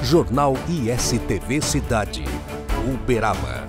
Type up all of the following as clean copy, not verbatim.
Jornal ISTV Cidade, Uberaba.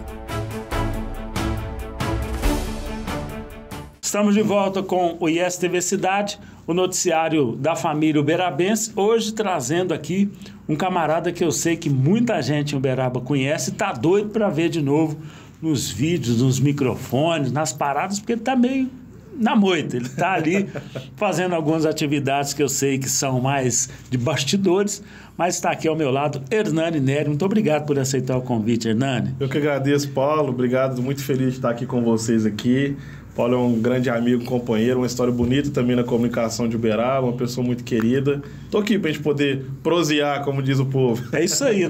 Estamos de volta com o ISTV Cidade, o noticiário da família uberabense, hoje trazendo aqui um camarada que eu sei que muita gente em Uberaba conhece e está doido para ver de novo nos vídeos, nos microfones, nas paradas, porque ele está meio na moita. Ele está ali fazendo algumas atividades que eu sei que são mais de bastidores, mas está aqui ao meu lado Hernani Nery. Muito obrigado por aceitar o convite, Hernani. Eu que agradeço, Paulo. Obrigado, muito feliz de estar aqui com vocês aqui. Paulo é um grande amigo, companheiro, uma história bonita também na comunicação de Uberaba, uma pessoa muito querida. Estou aqui para a gente poder prosear, como diz o povo. É isso aí,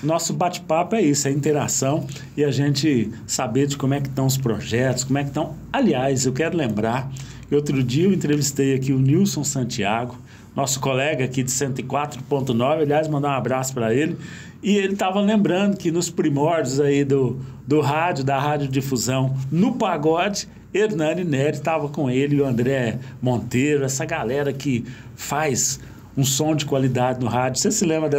nosso bate-papo é isso, é interação e a gente saber de como é que estão os projetos, como é que estão. Aliás, eu quero lembrar que outro dia eu entrevistei aqui o Nilson Santiago, nosso colega aqui de 104.9, aliás, mandar um abraço para ele. E ele estava lembrando que nos primórdios aí do rádio, da radiodifusão, no pagode, Hernani Nery estava com ele e o André Monteiro, essa galera que faz um som de qualidade no rádio. Você se lembra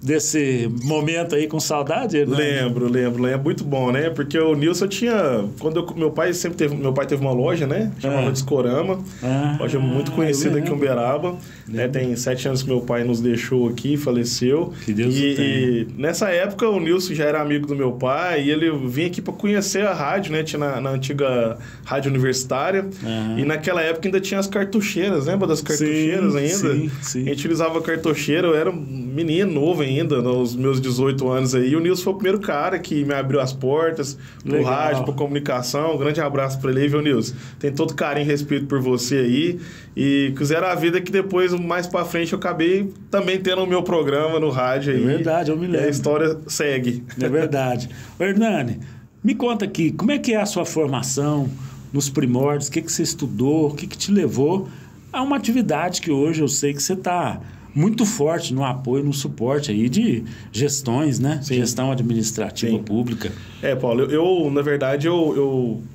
desse momento aí com saudade, Hernani? Lembro. É muito bom, né? Porque o Nilson tinha... Meu pai teve uma loja, né? Chamava Discorama. Loja muito conhecida aqui em Uberaba. Né? Tem 7 anos que meu pai nos deixou aqui, faleceu. Que Deus o tenha. E nessa época o Nilson já era amigo do meu pai e ele vinha aqui para conhecer a rádio, né? Tinha na antiga rádio universitária. E naquela época ainda tinha as cartucheiras, lembra das cartucheiras ainda? Sim. A gente utilizava cartucheira, eu era um menino novo ainda, nos meus 18 anos aí. E o Nilson foi o primeiro cara que me abriu as portas pro rádio, pra comunicação. Um grande abraço para ele aí, viu, Nilson? Tem todo carinho e respeito por você aí. E quiseram a vida que depois, mais pra frente, eu acabei também tendo o meu programa no rádio aí. É verdade, eu me lembro. E a história segue. É verdade. Ô, Hernani, me conta aqui, como é que é a sua formação nos primórdios? O que você estudou? O que te levou a uma atividade que hoje eu sei que você está muito forte no apoio, no suporte aí de gestões, né? Sim. Gestão administrativa pública. Paulo, na verdade,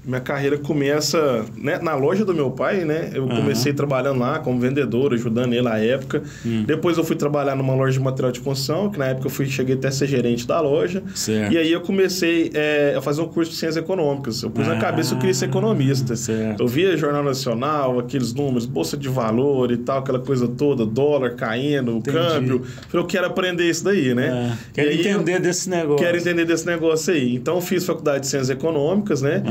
minha carreira começa, né, na loja do meu pai, né? Eu comecei trabalhando lá como vendedor, ajudando ele na época. Depois eu fui trabalhar numa loja de material de construção, que na época cheguei até a ser gerente da loja. Certo. E aí eu comecei a fazer um curso de ciências econômicas. Eu pus na cabeça que eu queria ser economista. Certo. Eu via Jornal Nacional, aqueles números, bolsa de valor e tal, aquela coisa toda, dólar caindo, câmbio. Eu quero aprender isso daí, né? Quero entender desse negócio. Quero entender desse negócio aí. Então, eu fiz faculdade de Ciências Econômicas, né?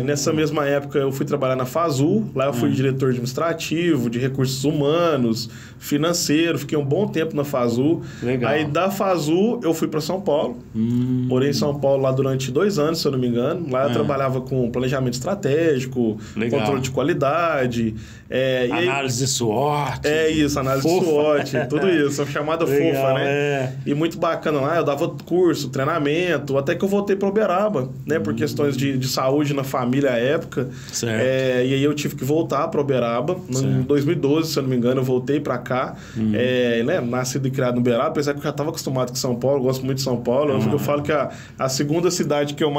Nessa mesma época, eu fui trabalhar na FASU. Lá eu fui diretor administrativo, de recursos humanos, financeiro. Fiquei um bom tempo na FASU. Legal. Aí, da FASU, eu fui para São Paulo. Morei em São Paulo lá durante 2 anos, se eu não me engano. Lá eu trabalhava com planejamento estratégico, controle de qualidade. Análise de SWOT. Isso, análise de SWOT, tudo isso. Chamada fofa, né? E muito bacana lá. Eu dava curso, treinamento, até que eu voltei para Uberaba, né? Por questões de saúde na família à época. Certo. E aí eu tive que voltar para Uberaba. Em 2012, se eu não me engano, eu voltei para cá. Né? Nascido e criado no Uberaba, apesar que eu já estava acostumado com São Paulo, gosto muito de São Paulo. Eu falo que a segunda cidade que eu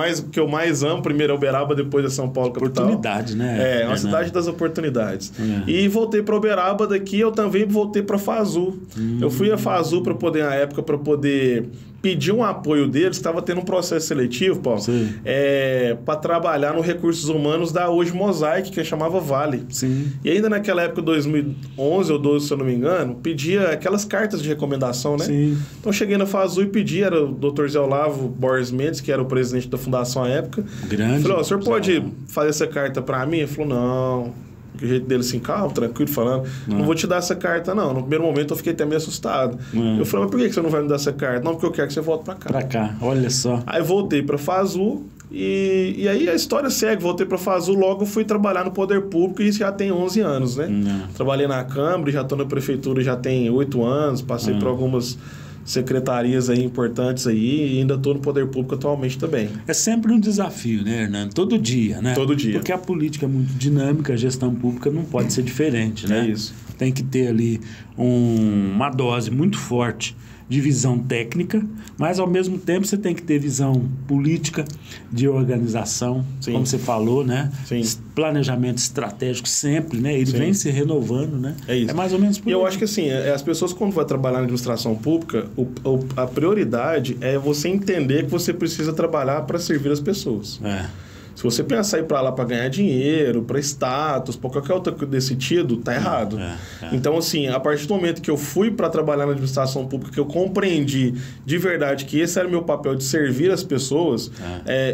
mais amo, primeiro é Uberaba, depois é São Paulo, capital. Oportunidade, né? É uma cidade das oportunidades. E voltei para Uberaba, daqui eu também voltei para FASU. Eu fui a FASU para poder pedir um apoio deles, estava tendo um processo seletivo, Paulo, para trabalhar no recursos humanos da hoje Mosaic, que chamava Vale. Sim. E ainda naquela época, 2011 ou 12, se eu não me engano, pedia aquelas cartas de recomendação, né? Sim. Então cheguei na FASU e pedi, era o Dr. Zé Olavo Borges Mendes, que era o presidente da fundação à época. Grande. Falei, o senhor pode fazer essa carta para mim? Ele falou, não. O jeito dele assim, calmo, tranquilo, falando, não vou te dar essa carta, não. No primeiro momento eu fiquei até meio assustado. Eu falei, mas por que você não vai me dar essa carta? Não, porque eu quero que você volte pra cá. Pra cá, olha só. Aí voltei pra FASU e aí a história segue. Voltei pra FASU, logo fui trabalhar no Poder Público e isso já tem 11 anos, né? Trabalhei na Câmara, já tô na Prefeitura já tem 8 anos, passei por algumas secretarias aí importantes aí e ainda estou no Poder Público atualmente também. É sempre um desafio, né, Hernani? Todo dia, né? Todo dia. Porque a política é muito dinâmica, a gestão pública não pode ser diferente, né? É isso. Tem que ter ali uma dose muito forte de visão técnica, mas ao mesmo tempo você tem que ter visão política, de organização, Sim. como você falou, né? Sim. Planejamento estratégico sempre, né? Ele Sim. vem se renovando, né? É isso. É mais ou menos por E eu aí. acho que assim, as pessoas quando vão trabalhar na administração pública, a prioridade é você entender que você precisa trabalhar para servir as pessoas. Se você pensar em ir para lá para ganhar dinheiro, para status, para qualquer outra coisa desse sentido, tá errado. Então, assim, a partir do momento que eu fui para trabalhar na administração pública, que eu compreendi de verdade que esse era o meu papel de servir as pessoas,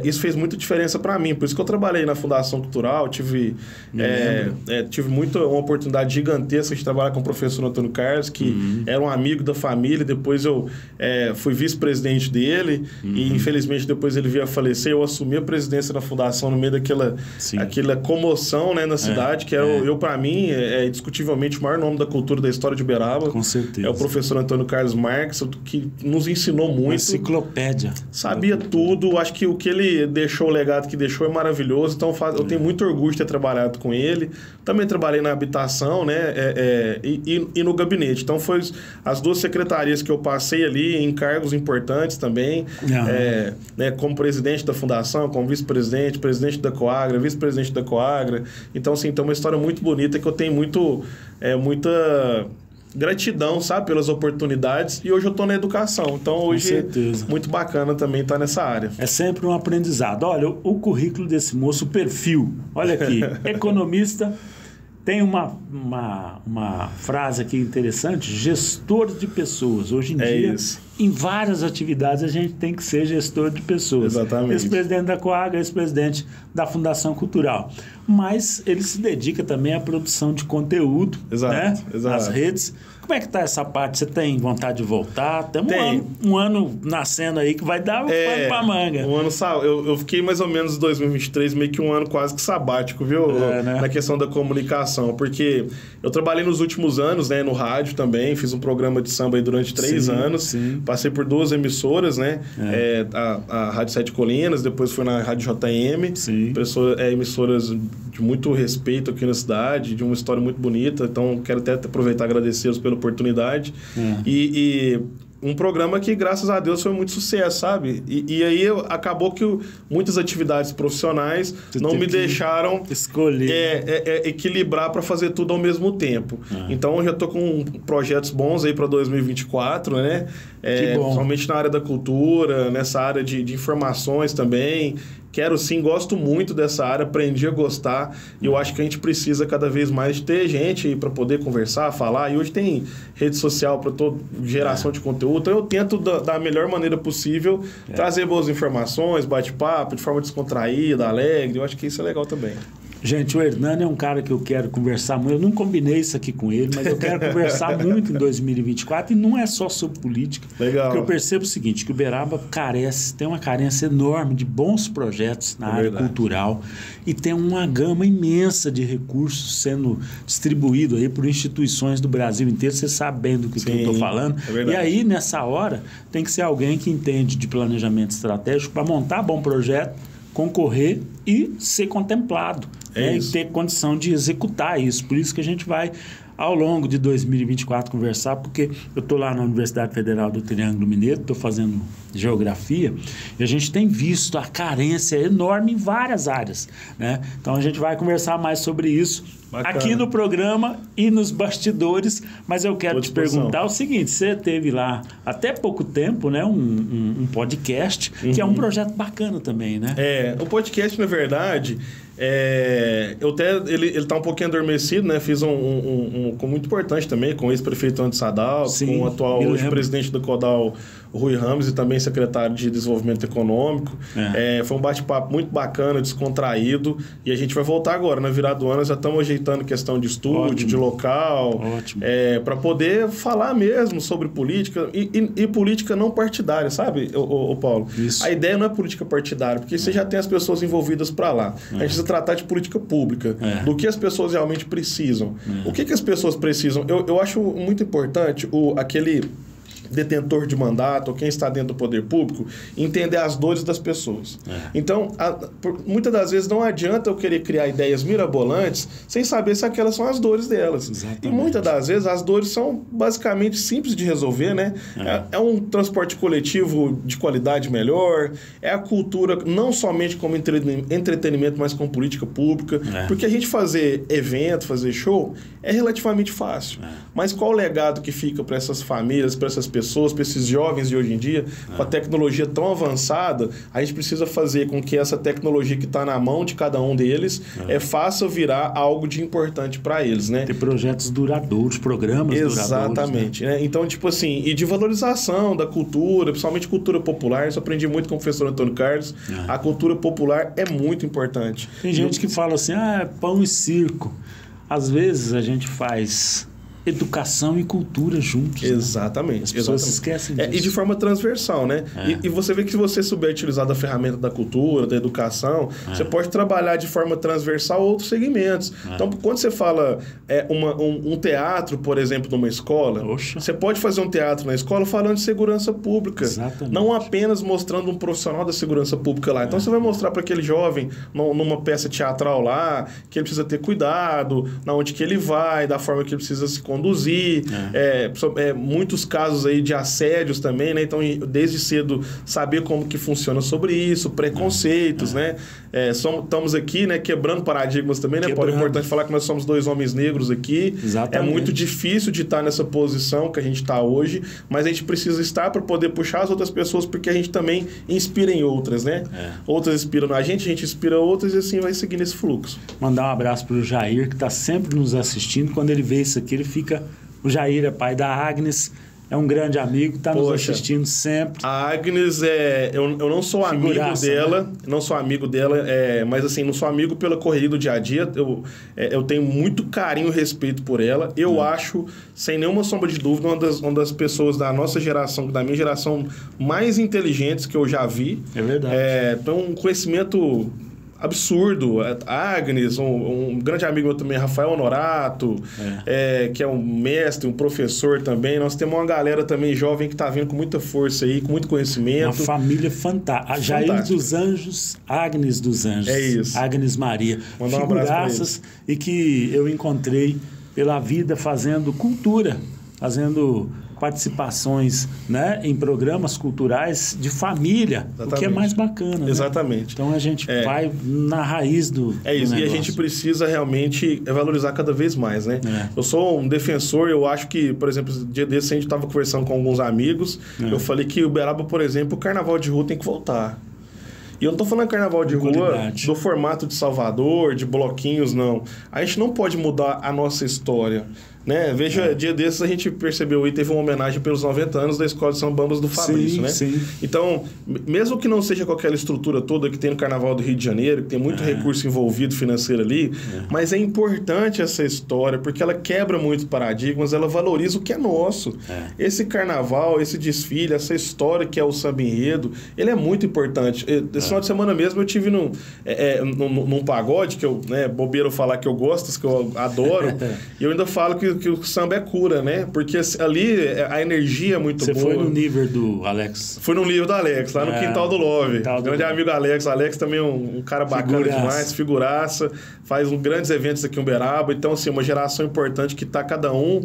isso fez muita diferença para mim. Por isso que eu trabalhei na Fundação Cultural, tive uma oportunidade gigantesca de trabalhar com o professor Antônio Carlos, que era um amigo da família. Depois eu fui vice-presidente dele e, infelizmente, depois ele veio a falecer. Eu assumi a presidência da Fundação no meio daquela comoção, né, na cidade, que para mim, é indiscutivelmente o maior nome da cultura da história de Uberaba. Com certeza. É o professor Antônio Carlos Marques, que nos ensinou muito. Uma enciclopédia. Sabia tudo. Acho que o que ele deixou, o legado que deixou é maravilhoso. Então, eu tenho muito orgulho de ter trabalhado com ele. Também trabalhei na habitação, né, e no gabinete. Então, foi as duas secretarias que eu passei ali em cargos importantes também. Né, como presidente da fundação, como vice-presidente, presidente da Coagra, vice-presidente da Coagra. Então, assim, tem uma história muito bonita que eu tenho muita gratidão, sabe, pelas oportunidades. E hoje eu estou na educação. Então, hoje, muito bacana também estar nessa área. É sempre um aprendizado. Olha, o currículo desse moço, o perfil. Olha aqui, economista. Tem uma frase aqui interessante, gestor de pessoas. Hoje em dia, em várias atividades, a gente tem que ser gestor de pessoas. Exatamente. Ex-presidente da Coagra, ex-presidente da Fundação Cultural. Mas ele se dedica também à produção de conteúdo, né? Nas redes. Como é que está essa parte? Você tem vontade de voltar? Temos um ano nascendo aí que vai dar um pano pra manga. Eu fiquei mais ou menos em 2023 meio que um ano quase que sabático, viu? Né? Na questão da comunicação. Porque eu trabalhei nos últimos anos, né, no rádio também. Fiz um programa de samba aí durante 3 anos. Sim. Passei por 2 emissoras, né? A Rádio 7 Colinas, depois fui na Rádio JM. Sim. Emissoras de muito respeito aqui na cidade, de uma história muito bonita. Então, quero até aproveitar e agradecê-los pela oportunidade. E um programa que, graças a Deus, foi muito sucesso, sabe? E aí acabou que muitas atividades profissionais não me deixaram escolher, equilibrar para fazer tudo ao mesmo tempo. Então, eu já estou com projetos bons aí para 2024, né? Principalmente na área da cultura, nessa área de informações também. Quero sim, gosto muito dessa área, aprendi a gostar e eu acho que a gente precisa cada vez mais ter gente para poder conversar, falar. E hoje tem rede social para toda geração de conteúdo, então eu tento da melhor maneira possível trazer boas informações, bate-papo, de forma descontraída, alegre. Eu acho que isso é legal também. Gente, o Hernani é um cara que eu quero conversar muito. Eu não combinei isso aqui com ele, mas eu quero conversar muito em 2024. E não é só sobre política. Legal. Porque eu percebo o seguinte, que Uberaba tem uma carência enorme de bons projetos na área cultural. E tem uma gama imensa de recursos sendo distribuído aí por instituições do Brasil inteiro. Você sabe bem do que eu estou falando. E aí, nessa hora, tem que ser alguém que entende de planejamento estratégico para montar bom projeto, concorrer e ser contemplado, né? E ter condição de executar isso. Por isso que a gente vai, ao longo de 2024, conversar, porque eu estou lá na Universidade Federal do Triângulo Mineiro, estou fazendo geografia, e a gente tem visto a carência enorme em várias áreas, né? Então, a gente vai conversar mais sobre isso aqui no programa e nos bastidores, mas eu quero te perguntar o seguinte, você teve lá até pouco tempo, né, um podcast, que é um projeto bacana também, né? O podcast, na verdade, ele está um pouquinho adormecido, né? Fiz um muito importante também com o ex-prefeito Antônio Sadal, com o atual hoje presidente do CODAL, Rui Ramos, e também secretário de Desenvolvimento Econômico. Foi um bate-papo muito bacana, descontraído, e a gente vai voltar agora, na virada do ano, já estamos ajeitando questão de estúdio, de local, para poder falar mesmo sobre política, e política não partidária, sabe, o Paulo? Isso. A ideia não é política partidária, porque você já tem as pessoas envolvidas para lá. A gente precisa tratar de política pública, do que as pessoas realmente precisam. O que as pessoas precisam? Eu acho muito importante aquele detentor de mandato ou quem está dentro do poder público, entender as dores das pessoas. Então, muitas das vezes não adianta eu querer criar ideias mirabolantes sem saber se aquelas são as dores delas. Exatamente. E muitas das vezes as dores são basicamente simples de resolver, né? É um transporte coletivo de qualidade melhor, é a cultura não somente como entretenimento, mas como política pública. Porque a gente fazer evento, fazer show, é relativamente fácil. Mas qual o legado que fica para essas famílias, para essas pessoas, para esses jovens de hoje em dia, com a tecnologia tão avançada, a gente precisa fazer com que essa tecnologia que está na mão de cada um deles faça virar algo de importante para eles, né? Ter projetos duradouros, programas duradouros. Exatamente. Né? Então, tipo assim, e de valorização da cultura, principalmente cultura popular. Isso eu aprendi muito com o professor Antônio Carlos. A cultura popular é muito importante. Tem gente que fala assim, pão e circo. Às vezes a gente faz educação e cultura juntos. Exatamente. Né? As pessoas esquecem disso. E de forma transversal, né? E você vê que se você souber utilizar da ferramenta da cultura, da educação, você pode trabalhar de forma transversal outros segmentos. Então, quando você fala um teatro, por exemplo, numa escola, você pode fazer um teatro na escola falando de segurança pública. Exatamente. Não apenas mostrando um profissional da segurança pública lá. Então, você vai mostrar para aquele jovem, numa peça teatral lá, que ele precisa ter cuidado, na onde que ele vai, da forma que ele precisa se conduzir, muitos casos aí de assédios também, né? Então, desde cedo, saber como que funciona sobre isso, preconceitos, né? Estamos aqui, né, quebrando paradigmas também, né? É importante falar que nós somos 2 homens negros aqui. Exatamente. É muito difícil de estar nessa posição que a gente está hoje, mas a gente precisa estar para poder puxar as outras pessoas, porque a gente também inspira em outras, né? Outras inspiram a gente inspira outras e assim vai seguir nesse fluxo. Mandar um abraço para o Jair, que está sempre nos assistindo. Quando ele vê isso aqui, ele fica... O Jair é pai da Agnes, é um grande amigo, está nos assistindo sempre. A Agnes, eu não sou amigo dela, né? Não sou amigo dela, mas assim, não sou amigo pela correria do dia a dia. Eu tenho muito carinho e respeito por ela. Eu acho, sem nenhuma sombra de dúvida, uma das pessoas da nossa geração, da minha geração, mais inteligentes que eu já vi. É verdade. Tem um conhecimento absurdo. A Agnes, um grande amigo meu também, Rafael Honorato, que é um mestre, um professor também. Nós temos uma galera também jovem que está vindo com muita força aí, com muito conhecimento. Uma família fantástica. Jair dos Anjos, Agnes dos Anjos. É isso. Agnes Maria. Mandar um abraço pra eles. E que eu encontrei pela vida fazendo cultura, fazendo participações, né, em programas culturais de família, o que é mais bacana. Exatamente. Né? Então a gente vai na raiz do isso, e a gente precisa realmente valorizar cada vez mais, né? Eu sou um defensor, eu acho que, por exemplo, dia desse a gente estava conversando com alguns amigos, eu falei que Uberaba, por exemplo, o carnaval de rua tem que voltar. E eu não estou falando carnaval de rua do formato de Salvador, de bloquinhos, não. A gente não pode mudar a nossa história. Né? Veja, dia desses a gente percebeu e teve uma homenagem pelos 90 anos da Escola de Sambambas do Fabrício, né? Sim. Então, mesmo que não seja com aquela estrutura toda que tem no Carnaval do Rio de Janeiro, que tem muito recurso envolvido financeiro ali, mas é importante essa história, porque ela quebra muitos paradigmas, ela valoriza o que é nosso. Esse carnaval, esse desfile, essa história que é o samba enredo, ele é muito importante. Esse final de semana mesmo eu tive num pagode, que eu, né, bobeiro falar que eu gosto, que eu adoro, e eu ainda falo que o samba é cura, né? Porque ali a energia é muito boa. Você foi no nível do Alex? Fui no nível do Alex, lá no Quintal do Love. Grande amigo Alex. Alex também é um cara bacana demais, figuraça. Faz grandes eventos aqui em Uberaba. Então, assim, uma geração importante que está cada um...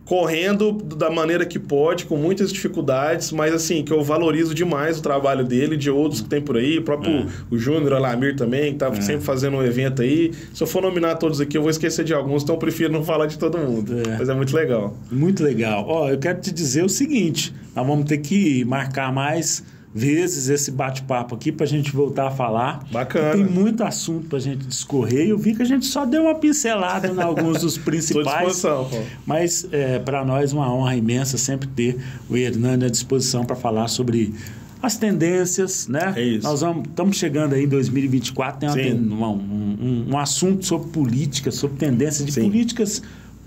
correndo da maneira que pode, com muitas dificuldades, mas assim, que eu valorizo demais o trabalho dele, de outros que tem por aí, o próprio o Júnior, o Alamir também, que tá sempre fazendo um evento aí. Se eu for nominar todos aqui, eu vou esquecer de alguns, então eu prefiro não falar de todo mundo. Mas é muito legal. Muito legal. Ó, eu quero te dizer o seguinte, nós vamos ter que marcar mais vezes esse bate-papo aqui pra gente voltar a falar. Bacana. Tem muito assunto pra gente discorrer. Eu vi que a gente só deu uma pincelada em alguns dos principais. Tô à disposição, pô. Mas para nós uma honra imensa sempre ter o Hernani à disposição para falar sobre as tendências, né? É isso. Nós estamos chegando aí em 2024, tem um assunto sobre política, sobre tendências de políticas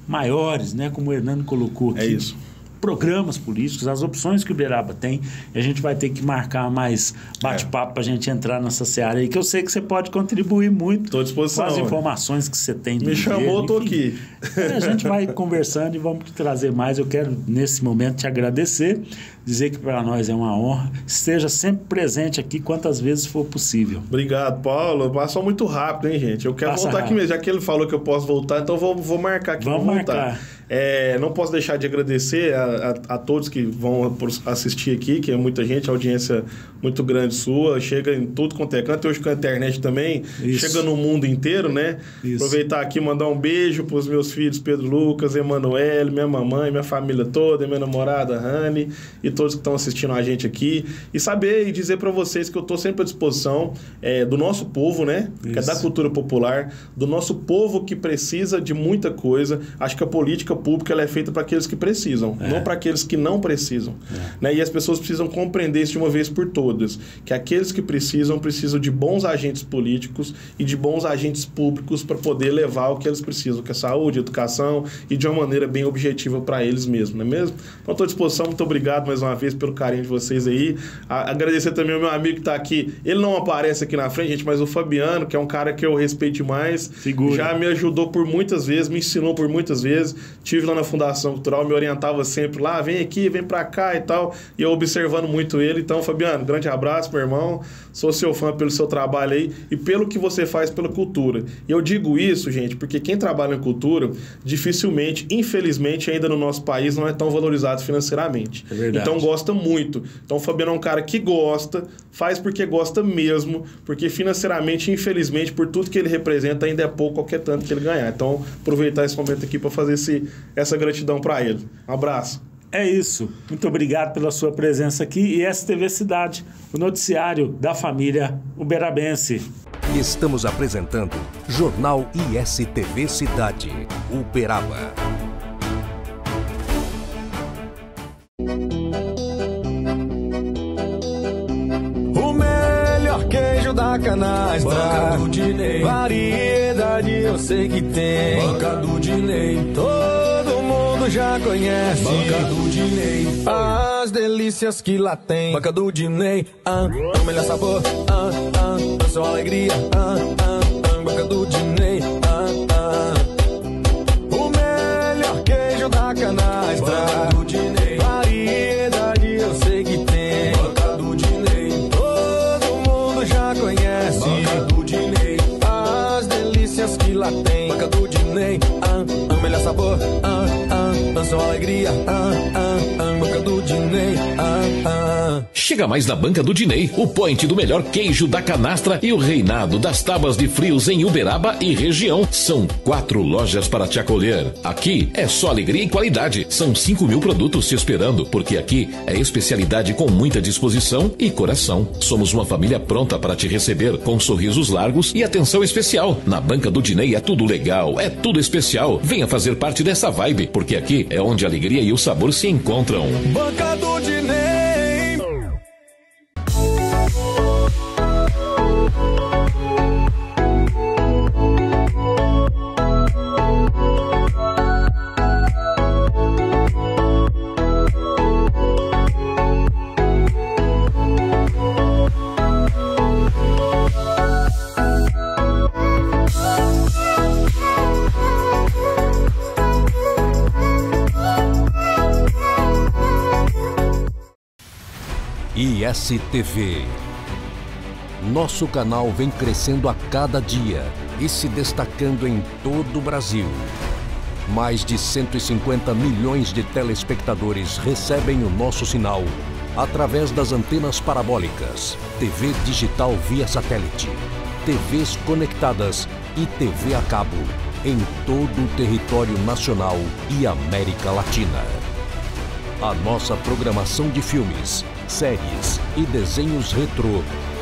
maiores, né? Como o Hernani colocou aqui. É isso. programas políticos, as opções que o Uberaba tem, e a gente vai ter que marcar mais bate-papo para a gente entrar nessa seara aí, que eu sei que você pode contribuir muito Tô à disposição, com as informações que você tem. Me chamou, eu tô aqui. A gente vai conversando e vamos te trazer mais. Eu quero, nesse momento, te agradecer, dizer que para nós é uma honra. Esteja sempre presente aqui quantas vezes for possível. Obrigado, Paulo. Passou muito rápido, hein, gente? Eu quero voltar aqui mesmo. Já que ele falou que eu posso voltar, então vou marcar aqui. Vamos marcar. Não posso deixar de agradecer a todos que vão assistir aqui, que é muita gente, audiência muito grande sua, chega em tudo quanto é canto, hoje com a internet também, chega no mundo inteiro, né? Isso. Aproveitar aqui e mandar um beijo para os meus filhos Pedro Lucas, Emanuele, minha mamãe, minha família toda, minha namorada Rani e todos que estão assistindo a gente aqui, e saber e dizer para vocês que eu estou sempre à disposição do nosso povo, né? Que é da cultura popular, do nosso povo que precisa de muita coisa. Acho que a política pública ela é feita para aqueles que precisam, não para aqueles que não precisam. Né? E as pessoas precisam compreender isso de uma vez por todas, que aqueles que precisam de bons agentes políticos e de bons agentes públicos para poder levar o que eles precisam, que é saúde, educação, e de uma maneira bem objetiva para eles mesmos, não é mesmo? Então, estou à disposição, muito obrigado mais uma vez pelo carinho de vocês aí. Agradecer também ao meu amigo que está aqui, ele não aparece aqui na frente, gente, mas o Fabiano, que é um cara que eu respeito demais, já me ajudou por muitas vezes, me ensinou por muitas vezes, tive lá na Fundação Cultural, me orientava sempre lá, vem aqui, vem pra cá e tal, e eu observando muito ele. Então, Fabiano, grande abraço, meu irmão, sou seu fã pelo seu trabalho aí e pelo que você faz pela cultura. E eu digo isso, gente, porque quem trabalha em cultura, dificilmente, infelizmente, ainda no nosso país, não é tão valorizado financeiramente. É verdade. Então, gosta muito. Então, o Fabiano é um cara que gosta, faz porque gosta mesmo, porque financeiramente, infelizmente, por tudo que ele representa, ainda é pouco qualquer tanto que ele ganhar. Então, aproveitar esse momento aqui para fazer essa gratidão para ele. Um abraço. É isso. Muito obrigado pela sua presença aqui. E STV Cidade, o noticiário da família uberabense. Estamos apresentando Jornal ISTV Cidade, Uberaba. O melhor queijo da canastra, Banca do Dinei. Variedade eu sei que tem, Banca do Dinei. Todo mundo já conhece, Banca do Dinei. As delícias que lá tem, Banca do Dinei. O melhor sabor, a sua alegria, Banca do Dinei. O melhor queijo da canastra, Banca do Dinei. Variedade eu sei que tem, Banca do Dinei. Todo mundo já conhece, Banca do Dinei. As delícias que lá tem, Banca do Dinei. O melhor sabor, a sua alegria, Banca do Dinei. Chega mais na Banca do Dinei, o point do melhor queijo da canastra e o reinado das tábuas de frios em Uberaba e região. São 4 lojas para te acolher. Aqui é só alegria e qualidade. São 5.000 produtos te esperando, porque aqui é especialidade com muita disposição e coração. Somos uma família pronta para te receber, com sorrisos largos e atenção especial. Na Banca do Dinei é tudo legal, é tudo especial. Venha fazer parte dessa vibe, porque aqui é onde a alegria e o sabor se encontram. Banca do Dinei. ISTV. Nosso canal vem crescendo a cada dia e se destacando em todo o Brasil. Mais de 150 milhões de telespectadores recebem o nosso sinal através das antenas parabólicas, TV digital via satélite, TVs conectadas e TV a cabo em todo o território nacional e América Latina. A nossa programação de filmes, séries e desenhos retrô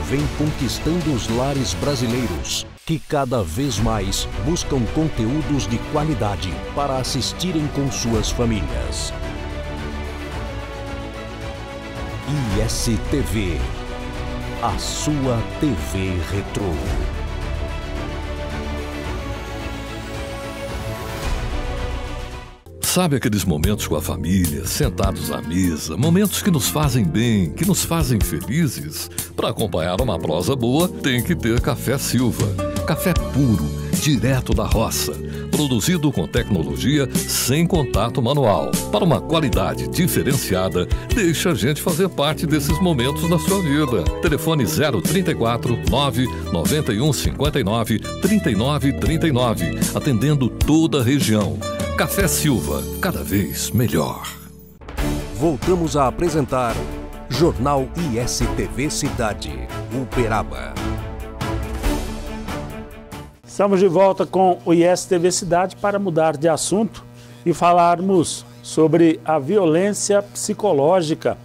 vem conquistando os lares brasileiros, que cada vez mais buscam conteúdos de qualidade para assistirem com suas famílias. ISTV, a sua TV retrô. Sabe aqueles momentos com a família, sentados à mesa, momentos que nos fazem bem, que nos fazem felizes? Para acompanhar uma prosa boa, tem que ter Café Silva. Café puro, direto da roça, produzido com tecnologia sem contato manual. Para uma qualidade diferenciada, deixa a gente fazer parte desses momentos da sua vida. Telefone 034 991 59 39 39, atendendo toda a região. Café Silva, cada vez melhor. Voltamos a apresentar Jornal ISTV Cidade, Uberaba. Estamos de volta com o ISTV Cidade para mudar de assunto e falarmos sobre a violência psicológica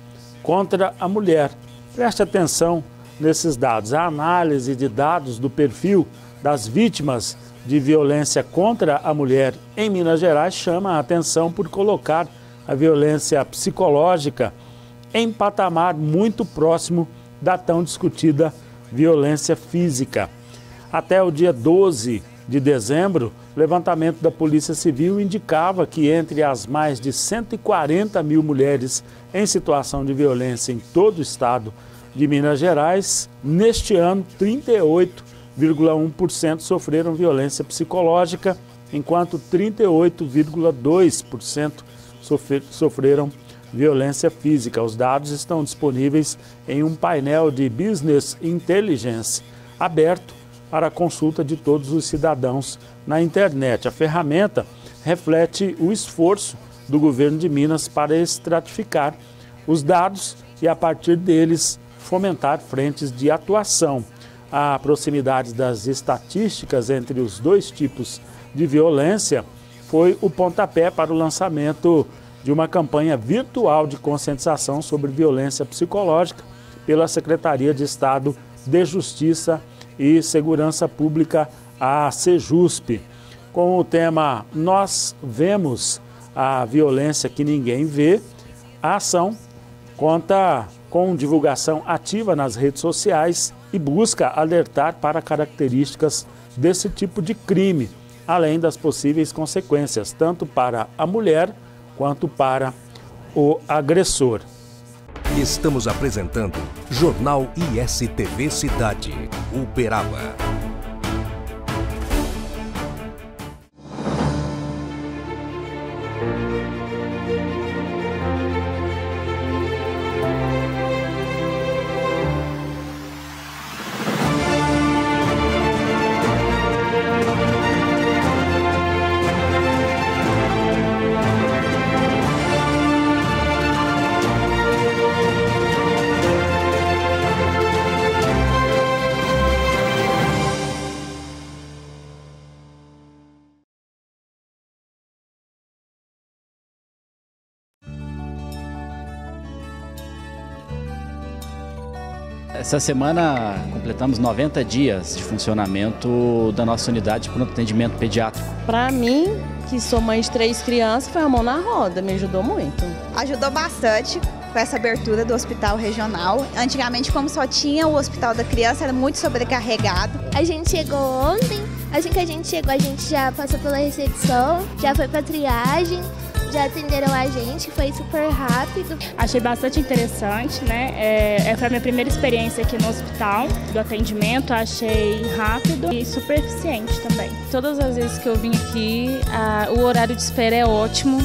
contra a mulher. Preste atenção nesses dados. A análise de dados do perfil das vítimas de violência contra a mulher em Minas Gerais chama a atenção por colocar a violência psicológica em patamar muito próximo da tão discutida violência física. Até o dia 12 de dezembro, o levantamento da Polícia Civil indicava que entre as mais de 140 mil mulheres em situação de violência em todo o estado de Minas Gerais, neste ano, 38,1% sofreram violência psicológica, enquanto 38,2% sofreram violência física. Os dados estão disponíveis em um painel de Business Intelligence aberto para a consulta de todos os cidadãos na internet. A ferramenta reflete o esforço do governo de Minas para estratificar os dados e, a partir deles, fomentar frentes de atuação. A proximidade das estatísticas entre os dois tipos de violência foi o pontapé para o lançamento de uma campanha virtual de conscientização sobre violência psicológica pela Secretaria de Estado de Justiça e Segurança Pública, a Sejusp. Com o tema Nós Vemos a Violência que Ninguém Vê, a ação conta com divulgação ativa nas redes sociais e busca alertar para características desse tipo de crime, além das possíveis consequências, tanto para a mulher quanto para o agressor. Estamos apresentando Jornal ISTV Cidade, Uberaba. Essa semana completamos 90 dias de funcionamento da nossa unidade de pronto atendimento pediátrico. Para mim, que sou mãe de 3 crianças, foi a mão na roda, me ajudou muito. Ajudou bastante com essa abertura do hospital regional. Antigamente, como só tinha o hospital da criança, era muito sobrecarregado. A gente chegou ontem, assim que a gente chegou, a gente já passou pela recepção, já foi para triagem. Já atenderam a gente, foi super rápido. Achei bastante interessante, né? Foi a minha primeira experiência aqui no hospital, do atendimento, achei rápido e super eficiente também. Todas as vezes que eu vim aqui, o horário de espera é ótimo.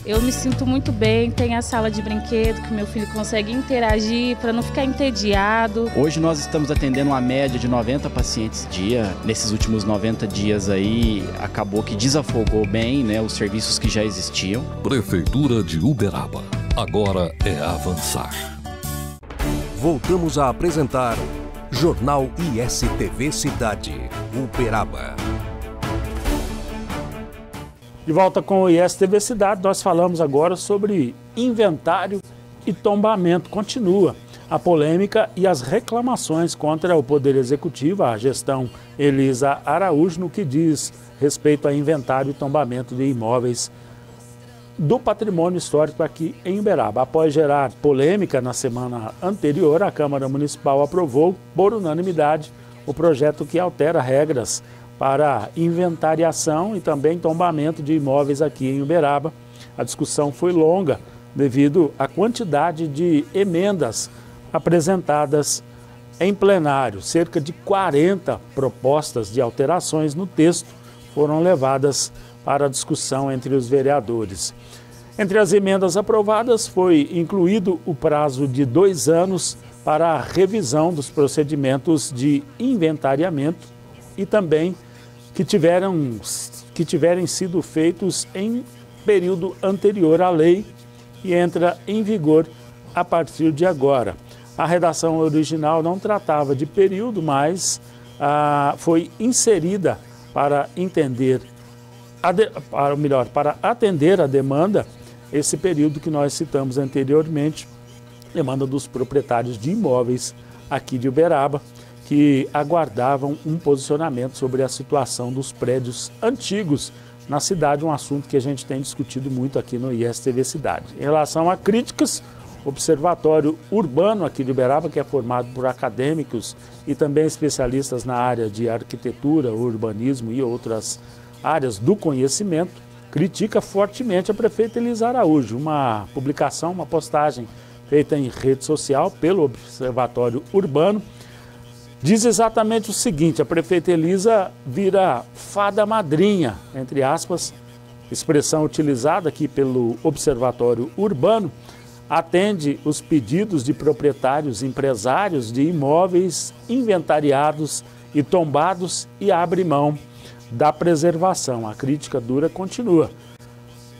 Eu me sinto muito bem, tem a sala de brinquedo que meu filho consegue interagir para não ficar entediado. Hoje nós estamos atendendo uma média de 90 pacientes dia. Nesses últimos 90 dias aí, acabou que desafogou bem, né, os serviços que já existiam. Prefeitura de Uberaba. Agora é avançar. Voltamos a apresentar Jornal ISTV Cidade, Uberaba. De volta com o ISTV Cidade, nós falamos agora sobre inventário e tombamento. Continua a polêmica e as reclamações contra o Poder Executivo, a gestão Elisa Araújo, no que diz respeito a inventário e tombamento de imóveis do patrimônio histórico aqui em Uberaba. Após gerar polêmica na semana anterior, a Câmara Municipal aprovou, por unanimidade, o projeto que altera regras para inventariação e também tombamento de imóveis aqui em Uberaba. A discussão foi longa devido à quantidade de emendas apresentadas em plenário. Cerca de 40 propostas de alterações no texto foram levadas para a discussão entre os vereadores. Entre as emendas aprovadas foi incluído o prazo de 2 anos para a revisão dos procedimentos de inventariamento e também que tiverem sido feitos em período anterior à lei e entra em vigor a partir de agora. A redação original não tratava de período, mas foi inserida para para atender a demanda, esse período que nós citamos anteriormente, demanda dos proprietários de imóveis aqui de Uberaba, que aguardavam um posicionamento sobre a situação dos prédios antigos na cidade, um assunto que a gente tem discutido muito aqui no ISTV Cidade. Em relação a críticas, o Observatório Urbano aqui de Uberaba, que é formado por acadêmicos e também especialistas na área de arquitetura, urbanismo e outras áreas do conhecimento, critica fortemente a prefeita Elisa Araújo. Uma publicação, uma postagem feita em rede social pelo Observatório Urbano, diz exatamente o seguinte: a prefeita Elisa vira fada madrinha, entre aspas, expressão utilizada aqui pelo Observatório Urbano, atende os pedidos de proprietários, empresários de imóveis inventariados e tombados e abre mão da preservação. A crítica dura continua.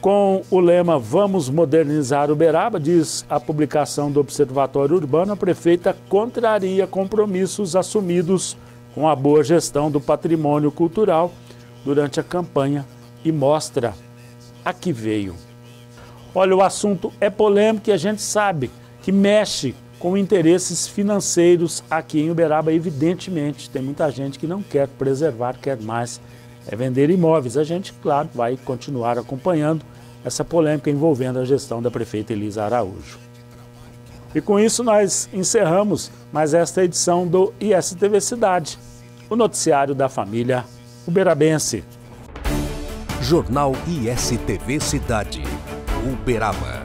Com o lema "Vamos modernizar Uberaba", diz a publicação do Observatório Urbano, a prefeita contraria compromissos assumidos com a boa gestão do patrimônio cultural durante a campanha e mostra a que veio. Olha, o assunto é polêmico e a gente sabe que mexe com interesses financeiros aqui em Uberaba, evidentemente. Tem muita gente que não quer preservar, quer mais vender imóveis. A gente, claro, vai continuar acompanhando essa polêmica envolvendo a gestão da prefeita Elisa Araújo. E com isso nós encerramos mais esta edição do ISTV Cidade, o noticiário da família uberabense. Jornal ISTV Cidade, Uberaba.